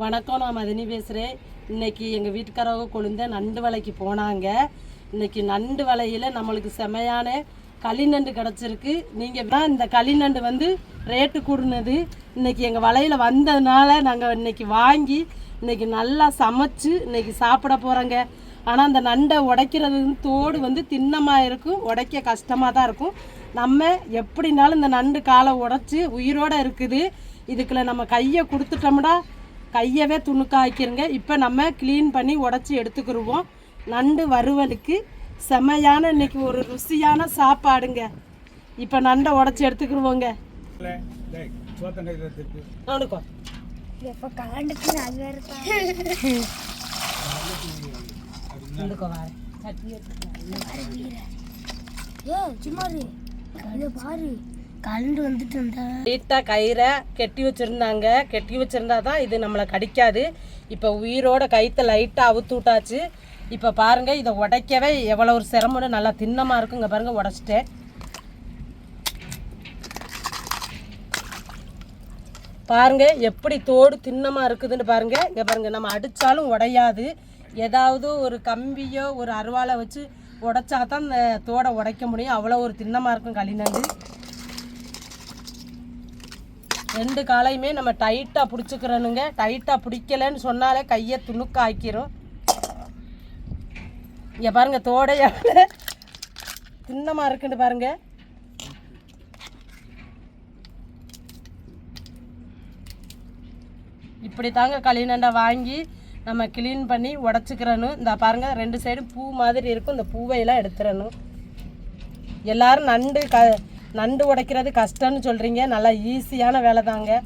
வணக்கம், நான் மதினி பேசுகிறேன். இன்றைக்கி எங்கள் வீட்டுக்காரவங்க கொழுந்த நண்டு வலைக்கு போனாங்க. இன்றைக்கி நண்டு வலையில் நம்மளுக்கு செமையான களிநண்டு கிடச்சிருக்கு. நீங்கள் தான் இந்த களிநண்டு வந்து ரேட்டு கூடுனது. இன்றைக்கி எங்கள் வலையில் வந்ததுனால நாங்கள் இன்றைக்கி வாங்கி இன்றைக்கி நல்லா சமைச்சு இன்றைக்கி சாப்பிட போகிறோங்க. ஆனால் அந்த நண்டை உடைக்கிறது தோடு வந்து திண்ணமாக இருக்கும், உடைக்க கஷ்டமாக தான் இருக்கும். நம்ம எப்படினாலும் இந்த நண்டு காலை உடைச்சி உயிரோடு இருக்குது. இதுக்குள்ள நம்ம கையை கொடுத்துட்டோம்னா கையவே துணுக்காய்க்கிறங்க. இப்போ நம்ம க்ளீன் பண்ணி உடச்சி எடுத்துக்கிடுவோம். நண்டு வறுவலுக்கு செமையான இன்னைக்கு ஒரு ருசியான சாப்பாடுங்க. இப்போ நண்டை உடச்சி எடுத்துக்கிடுவோங்க. கலந்து வந்துட்டு நீட்டாக கயிறை கெட்டி வச்சுருந்தாங்க. கெட்டி வச்சுருந்தா தான் இது நம்மளை கடிக்காது. இப்போ உயிரோட கயிற்றை லைட்டாக அவுத்து விட்டாச்சு. இப்போ பாருங்கள், இதை உடைக்கவே எவ்வளோ ஒரு சிரமம்னு நல்லா திண்ணமாக இருக்குங்க. பாருங்கள், உடச்சிட்டேன். பாருங்கள் எப்படி தோடு திண்ணமாக இருக்குதுன்னு பாருங்கள். இங்கே பாருங்கள், நம்ம அடித்தாலும் உடையாது. ஏதாவது ஒரு கம்பியோ ஒரு அருவாளை வச்சு உடைச்சா தான் இந்த தோடை உடைக்க முடியும். அவ்வளோ ஒரு திண்ணமாக இருக்கும் களிநண்டு. ரெண்டு காலையுமே நம்ம டைட்டாக பிடிச்சிக்கிறனுங்க. டைட்டாக பிடிக்கலன்னு சொன்னாலே கையை துணுக்க ஆக்கிரும். இங்கே பாருங்கள், தோடை எவ்வளோ திண்ணமாக இருக்குன்னு பாருங்கள். இப்படி தாங்க களிநண்டை வாங்கி நம்ம க்ளீன் பண்ணி உடச்சிக்கிறணும். இந்த பாருங்கள், ரெண்டு சைடும் பூ மாதிரி இருக்கும். இந்த பூவையெல்லாம் எடுத்துடணும். எல்லோரும் நண்டு உடைக்கிறது கஷ்டம்னு சொல்கிறீங்க. நல்லா ஈஸியான வேலை தாங்க.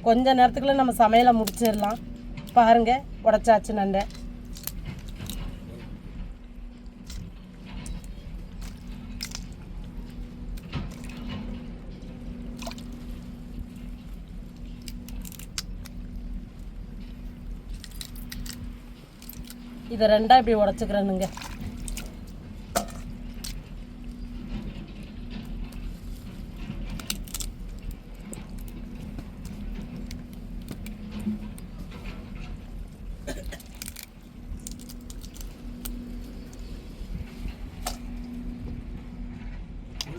கொஞ்ச நேரத்துக்குள்ள நம்ம சமையலை முடிச்சிடலாம். பாருங்கள், உடைச்சாச்சு நண்டை. இதை ரெண்டாக இப்படி உடச்சிக்கிறேனுங்க.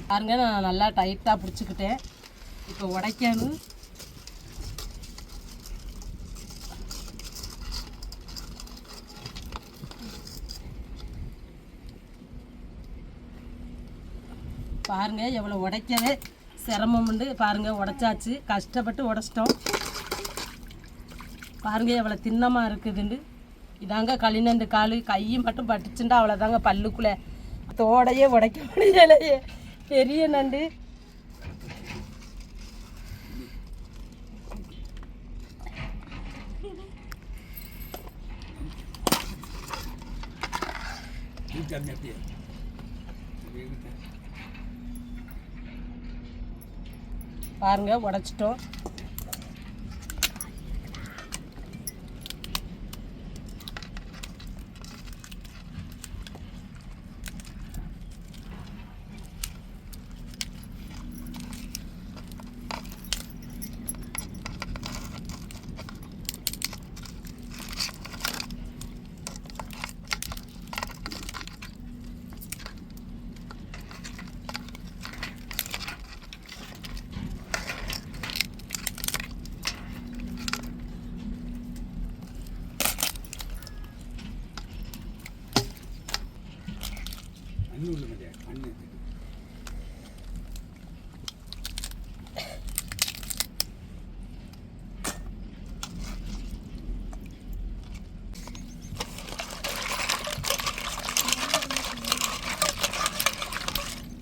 பாருங்க, நான் நல்லா டைட்டாக பிடிச்சிக்கிட்டேன். இப்போ உடைக்கணும். பாருங்கள், எவ்வளோ உடைக்கவே சிரமம்ண்டு. பாருங்கள், உடைச்சாச்சு. கஷ்டப்பட்டு உடைச்சிட்டோம். பாருங்கள் எவ்வளோ திண்ணமாக இருக்குதுண்டு. இதாங்க களிநண்டு கால். கை மட்டும் பட்டுச்சுண்டா அவ்வளோதாங்க. பல்லுக்குள்ளே தோடையே உடைக்க முடியலையே. பெரிய நண்டு. பாருங்க, உடைச்சிட்டோம்.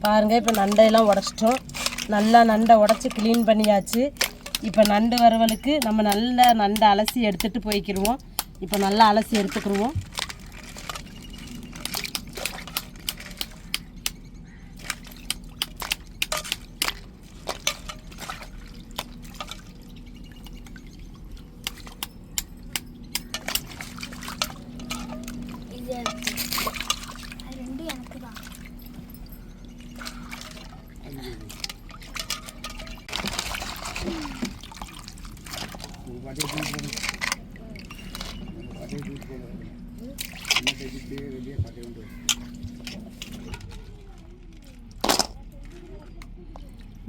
பாருங்கள், இப்போ நண்டையெல்லாம் உடச்சிட்டோம். நல்லா நண்டை உடச்சி க்ளீன் பண்ணியாச்சு. இப்போ நண்டு வறுவலுக்கு நம்ம நல்ல நண்டை அலசி எடுத்துகிட்டு போய்க்கிடுவோம். இப்போ நல்லா அலசி எடுத்துக்கிடுவோம்.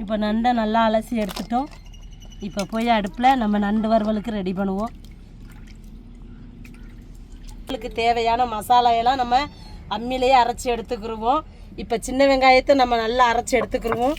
இப்போ நண்டை நல்லா அலசி எடுத்துட்டோம். இப்போ போய் அடுப்பில் நம்ம நண்டு வறுவலுக்கு ரெடி பண்ணுவோம். உங்களுக்கு தேவையான மசாலையெல்லாம் நம்ம அம்மிலேயே அரைச்சி எடுத்துக்கிடுவோம். இப்போ சின்ன வெங்காயத்தை நம்ம நல்லா அரைச்சி எடுத்துக்கிடுவோம்.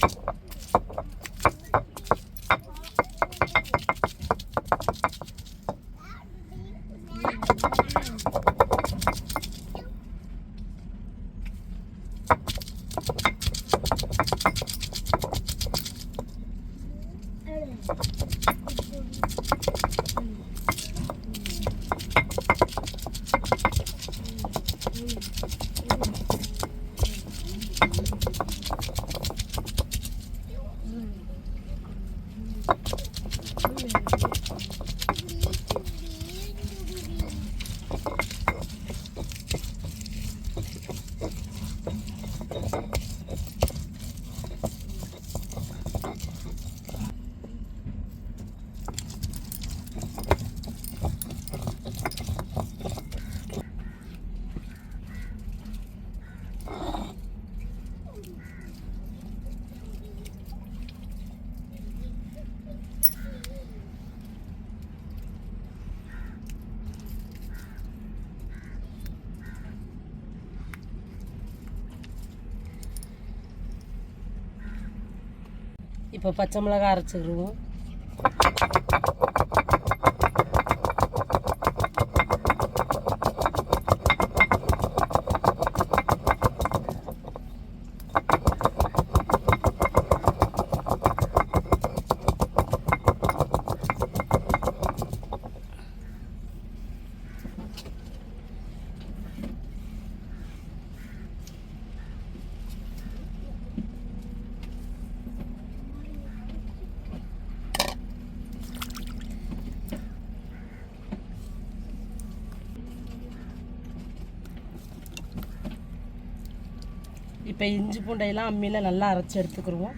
இப்போ பச்சை மிளகாய் அரைச்சிக்கிடுவோம். இப்போ இஞ்சி பூண்டையெல்லாம் அம்மியில் நல்லா அரைச்சி எடுத்துக்கிடுவோம்.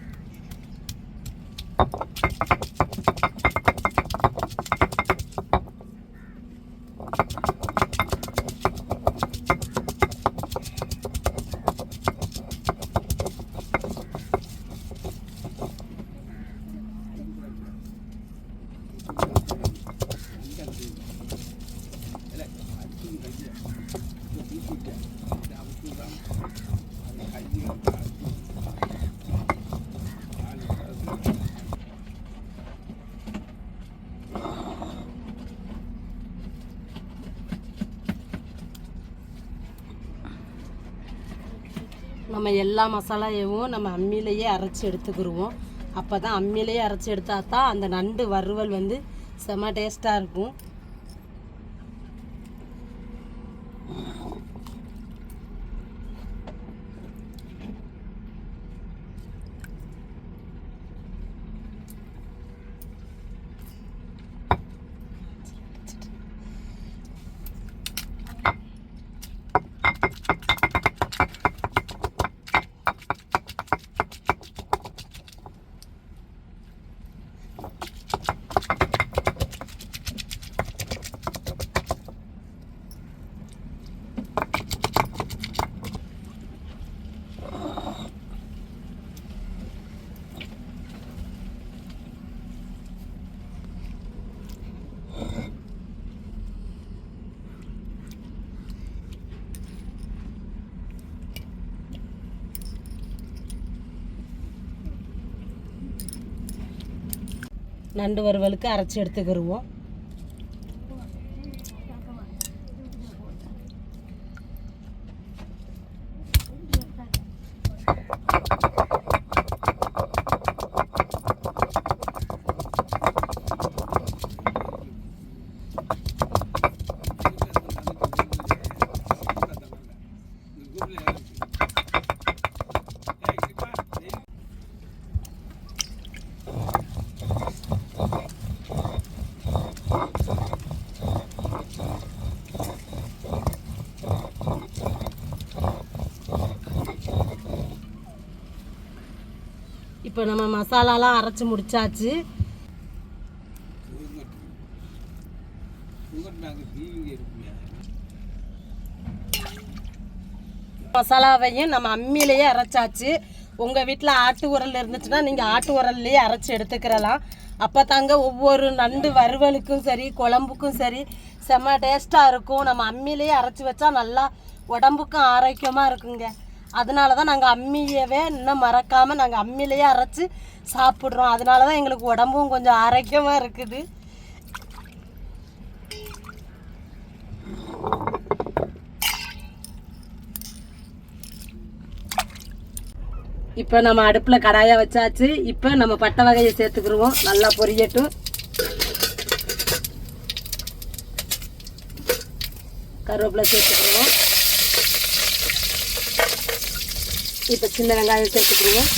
நம்ம எல்லா மசாலாவையும் நம்ம அம்மியிலேயே அரைச்சி எடுத்துக்கிடுவோம். அப்போ தான் அம்மியிலேயே அரைச்சி எடுத்தா தான் அந்த நண்டு வறுவல் வந்து செம்ம டேஸ்ட்டாக இருக்கும். நண்டு வறுவலுக்கு அரைச்சி எடுத்துக்கிடுவோம். இப்போ நம்ம மசாலாலாம் அரைச்சி முடிச்சாச்சு. மசாலாவையும் நம்ம அம்மியிலேயே அரைச்சாச்சு. உங்கள் வீட்டில் ஆட்டு உரல் இருந்துச்சுன்னா நீங்கள் ஆட்டு உரல்லையே அரைச்சி எடுத்துக்கிறலாம். அப்போ தாங்க ஒவ்வொரு நண்டு வறுவலுக்கும் சரி குழம்புக்கும் சரி செம்ம டேஸ்ட்டாக இருக்கும். நம்ம அம்மியிலேயே அரைச்சி வச்சா நல்லா உடம்புக்கும் ஆரோக்கியமாக இருக்குங்க. அதனால தான் நாங்கள் அம்மியவே இன்னும் மறக்காமல் நாங்கள் அம்மியிலேயே அரைச்சி சாப்பிட்றோம். அதனால தான் எங்களுக்கு உடம்பும் கொஞ்சம் ஆரோக்கியமாக இருக்குது. இப்போ நம்ம அடுப்பில் கடாயை வச்சாச்சு. இப்போ நம்ம பட்டை வகையை சேர்த்துக்கிடுவோம். நல்லா பொரியட்டும். கருவேப்பிலை சேர்த்துக்கிடுவோம். இப்போ சின்ன வெங்காயம் சேர்த்துக்கிடுவோம்.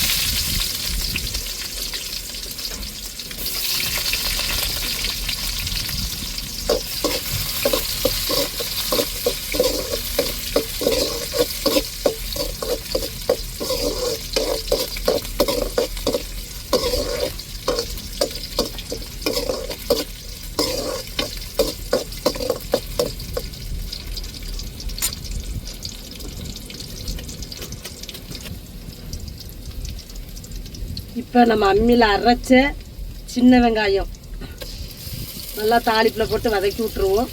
இப்போ நம்ம அம்மியில் அரைச்ச சின்ன வெங்காயம் நல்லா தாளிப்பில் போட்டு வதக்கி விட்டுருவோம்.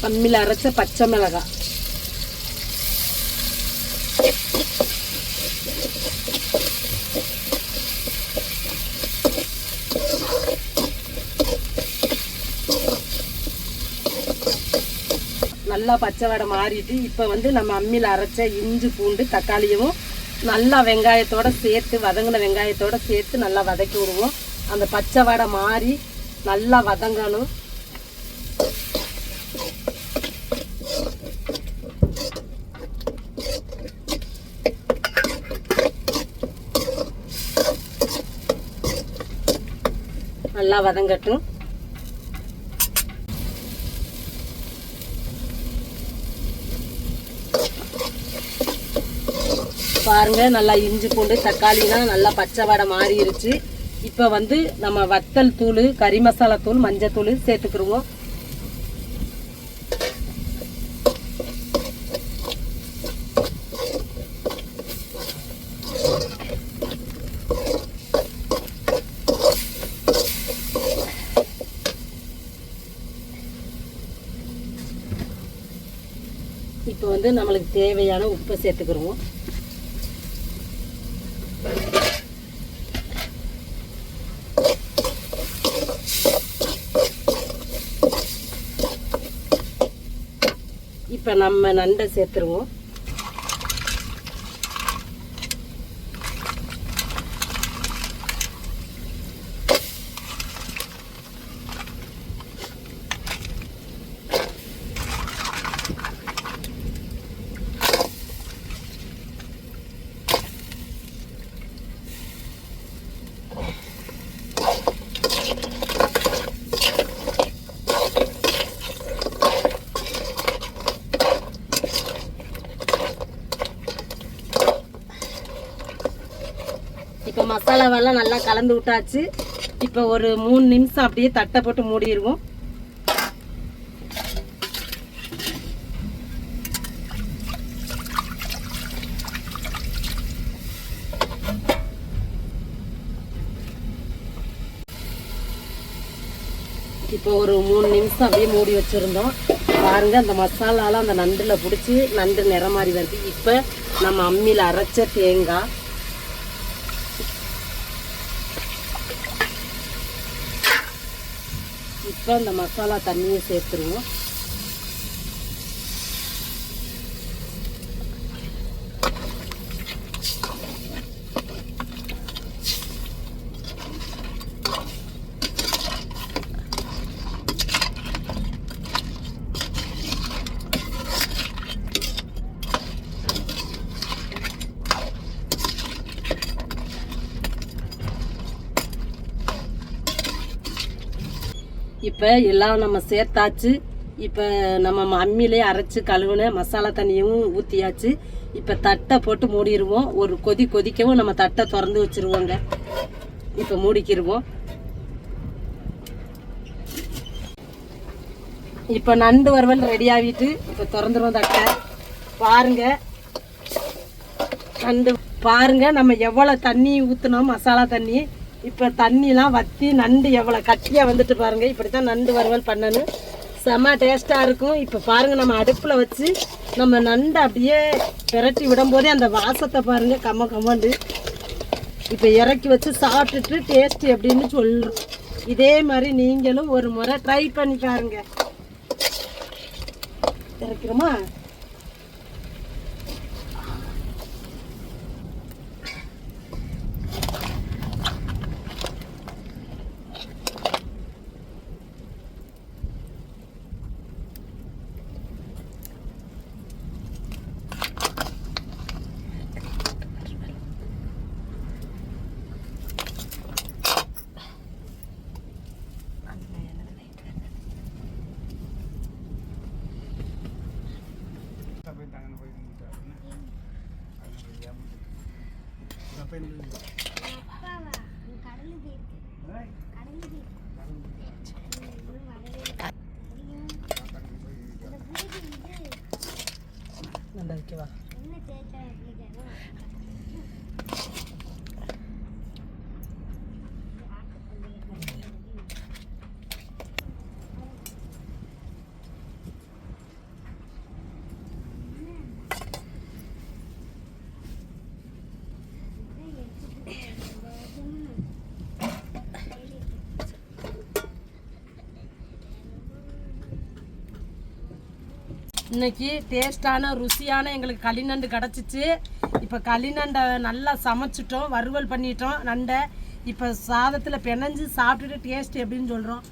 அம்மியில் அரைச்ச பச்சை மிளகாய், நல்லா பச்சை வடை மாறிட்டு இப்போ வந்து நம்ம அம்மியில் அரைச்ச இஞ்சி பூண்டு தக்காளியும் நல்லா வெங்காயத்தோடு சேர்த்து வதங்கின வெங்காயத்தோடு சேர்த்து நல்லா வதக்கி விடுவோம். அந்த பச்சை வடை மாறி நல்லா வதங்கணும். நல்லா வதங்கட்டும். பாருங்க, நல்லா இஞ்சி பூண்டு தக்காளிலாம் நல்லா பச்சை வடை மாறிடுச்சு. இப்போ வந்து நம்ம வத்தல் தூள், கறி மசாலா தூள், மஞ்சள் தூள் சேர்த்துக்கிடுவோம். இப்போ வந்து நம்மளுக்கு தேவையான உப்பை சேர்த்துக்கிடுவோம். இப்போ நம்ம நண்டை சேர்த்துருவோம். இப்போ மசாலாவெல்லாம் நல்லா கலந்து விட்டாச்சு. இப்போ ஒரு 3 நிமிஷம் அப்படியே தட்டை போட்டு மூடிடுவோம். இப்போ ஒரு 3 நிமிஷம் அப்படியே மூடி வச்சுருந்தோம். பாருங்கள், அந்த மசாலாலாம் அந்த நண்டில் பிடிச்சி நண்டு நிறம் மாதிரி வருது. இப்போ நம்ம அம்மியில் அரைச்ச தேங்காய், இப்போ இந்த மசாலா தண்ணியை சேர்த்துருவோம். இப்போ எல்லாம் நம்ம சேர்த்தாச்சு. இப்போ நம்ம அம்மியிலே அரைச்சி கழுவுன மசாலா தண்ணியும் ஊற்றியாச்சு. இப்போ தட்டை போட்டு மூடிடுவோம். ஒரு கொதி கொதிக்கவும் நம்ம தட்டை திறந்து வச்சுருவோங்க. இப்போ மூடிக்கிடுவோம். இப்போ நண்டு வறுவல் ரெடி ஆகிட்டு இப்போ திறந்துடும் தட்டை. பாருங்க நண்டு பாருங்க, நம்ம எவ்வளோ தண்ணி ஊற்றினோம், மசாலா தண்ணி. இப்போ தண்ணிலாம் வற்றி நண்டு எவ்வளோ கட்டியாக வந்துட்டு பாருங்க. இப்படி தான் நண்டு வறுவல் பண்ணணும், செம்ம டேஸ்ட்டாக இருக்கும். இப்போ பாருங்கள், நம்ம அடுப்பில் வச்சு நம்ம நண்டை அப்படியே பிரட்டி விடும்போதே அந்த வாசத்தை பாருங்கள், கம்மண்டு. இப்போ இறக்கி வச்சு சாப்பிட்டுட்டு டேஸ்ட்டு எப்படின்னு சொல்கிறோம். இதே மாதிரி நீங்களும் ஒரு முறை ட்ரை பண்ணி பாருங்க. இறக்கிறோமா? நல்லா இருக்கவா? இன்னைக்கு டேஸ்டான ருசியான எங்களுக்கு களிநண்டு கிடச்சிச்சு. இப்போ களிநண்டை நல்லா சமைச்சிட்டோம், வறுவல் பண்ணிட்டோம் நண்டை. இப்போ சாதத்தில் பிணைஞ்சு சாப்பிட்டுட்டு டேஸ்ட் எப்படின்னு சொல்கிறோம்.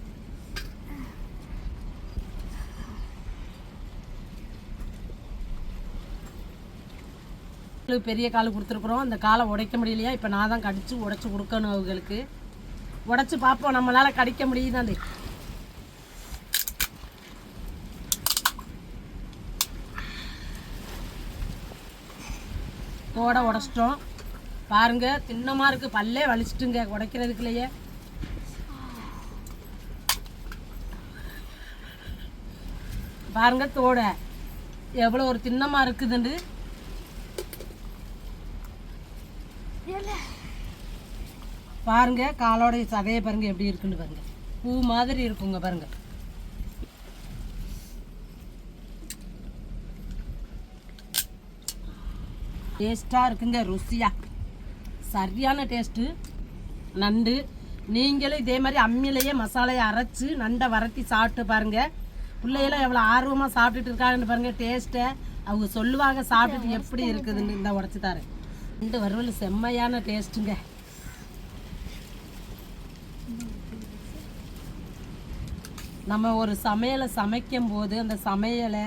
பெரிய கால் கொடுத்துருக்குறோம், அந்த காலை உடைக்க முடியலையா, இப்போ நான் தான் கடிச்சு உடைச்சி கொடுக்கணும் அவங்களுக்கு. உடைச்சி பார்ப்போம் நம்மளால் கடிக்க முடியுது. அந்த தோட உடைச்சிட்டோம் பாருங்க, தின்னமாக இருக்குது, பல்லே வலிச்சிட்டுங்க உடைக்கிறதுக்குள்ளேயே. பாருங்க தோட எவ்வளோ ஒரு தின்னமாக இருக்குதுண்டு. பாருங்க காலோடைய சதையை பாருங்க எப்படி இருக்குன்னு பாருங்க, பூ மாதிரி இருக்குங்க பாருங்க. டேஸ்ட்டாக இருக்குங்க, ருசியாக சரியான டேஸ்ட்டு நண்டு. நீங்களும் இதே மாதிரி அம்மியிலேயே மசாலையை அரைச்சி நண்டை வரட்டி சாப்பிட்டு பாருங்கள். பிள்ளைகளும் எவ்வளோ ஆர்வமாக சாப்பிட்டுட்டு இருக்காங்கன்னு பாருங்கள். டேஸ்ட்டை அவங்க சொல்லுவாங்க சாப்பிட்டுட்டு எப்படி இருக்குதுன்னு. இந்த உடச்சி தரேன். நண்டு வறுவல் செம்மையான டேஸ்ட்டுங்க. நம்ம ஒரு சமையலை சமைக்கும் போது அந்த சமையலை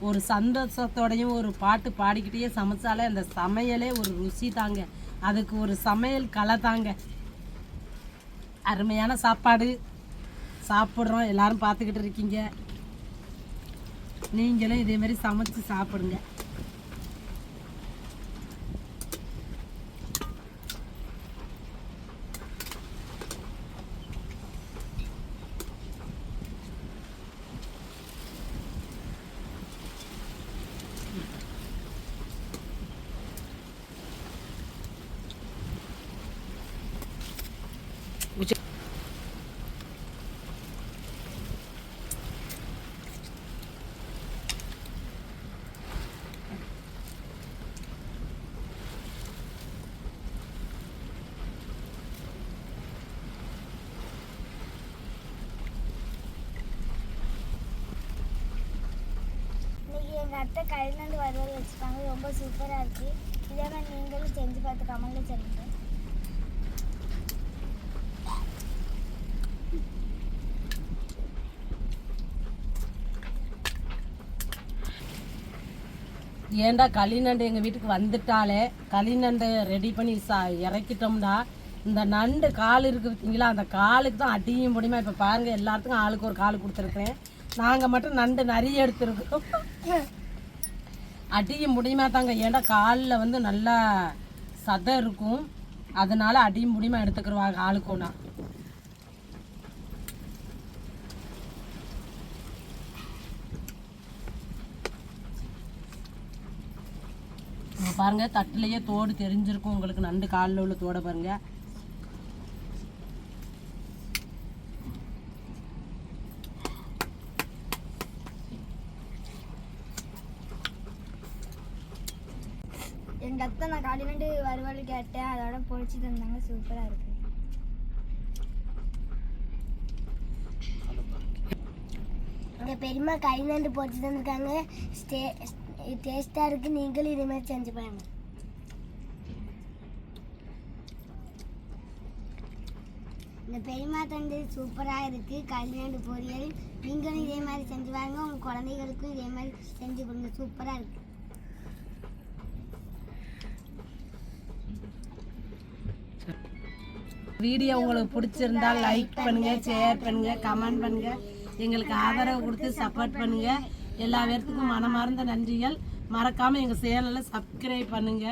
ஒரு சந்தோஷத்தோடையும் ஒரு பாட்டு பாடிக்கிட்டே சமைச்சாலே அந்த சமையலே ஒரு ருசி தாங்க. அதுக்கு ஒரு சமையல் கலை தாங்க. அருமையான சாப்பாடு சாப்பிட்றோம், எல்லாரும் பார்த்துக்கிட்டு இருக்கீங்க. நீங்களும் இதே மாதிரி சமைச்சு சாப்பிடுங்க. எங்கள் அத்தை களிநண்டு வறுவல் வச்சுருக்காங்க, ரொம்ப சூப்பராக இருக்குது. இதே மாதிரி நீங்களும் செஞ்சு பார்த்து கமெண்ட்டில் சொல்லுங்கள். ஏண்டா களிநண்டு எங்கள் வீட்டுக்கு வந்துட்டாலே களிநண்டை ரெடி பண்ணி இறக்கிட்டோம்னா இந்த நண்டு கால் இருக்குது பார்த்தீங்களா, அந்த காலுக்கு தான் அடியும் முடியுமா. இப்போ பாருங்கள், எல்லாத்துக்கும் ஆளுக்கு ஒரு கால் கொடுத்துருக்குறேன். நாங்கள் மட்டும் நண்டு நிறைய எடுத்துருக்கோம். அடியும் முடியுமா தாங்க. ஏண்டா காலில் வந்து நல்லா சதை இருக்கும், அதனால அடியும் முடியுமா எடுத்துக்கிறவாங்க ஆளுக்கு ஒன்றா. பாருங்க தட்டுலேயே தோடு தெரிஞ்சிருக்கும் உங்களுக்கு. நண்டு காலில் உள்ள தோடை பாருங்க. எங்கள் அத்தை நான் காலையிலேருந்து வறுவல் கேட்டேன், அதோட பொரிச்சு தந்தாங்க. சூப்பராக இருக்கு. எங்கள் பெரியம்மா கறிநண்டு பொரிச்சு தந்துருக்காங்க. டேஸ்ட்டாக இருக்குது. நீங்களும் இதே மாதிரி செஞ்சு பாருங்க. இந்த பெரியம்மா தந்து சூப்பராக இருக்குது. கறிநண்டு பொரியல் நீங்களும் இதே மாதிரி செஞ்சு பாருங்க. உங்கள் குழந்தைகளுக்கும் இதே மாதிரி செஞ்சு கொடுங்க. சூப்பராக இருக்குது. வீடியோ உங்களுக்கு பிடிச்சிருந்தா லைக் பண்ணுங்க, ஷேர் பண்ணுங்க, கமெண்ட் பண்ணுங்க. எங்களுக்கு ஆதரவு கொடுத்து சப்போர்ட் பண்ணுங்க. எல்லா பேர்த்துக்கும் மனமார்ந்த நன்றிகள். மறக்காம எங்க சேனலை சப்ஸ்கிரைப் பண்ணுங்க.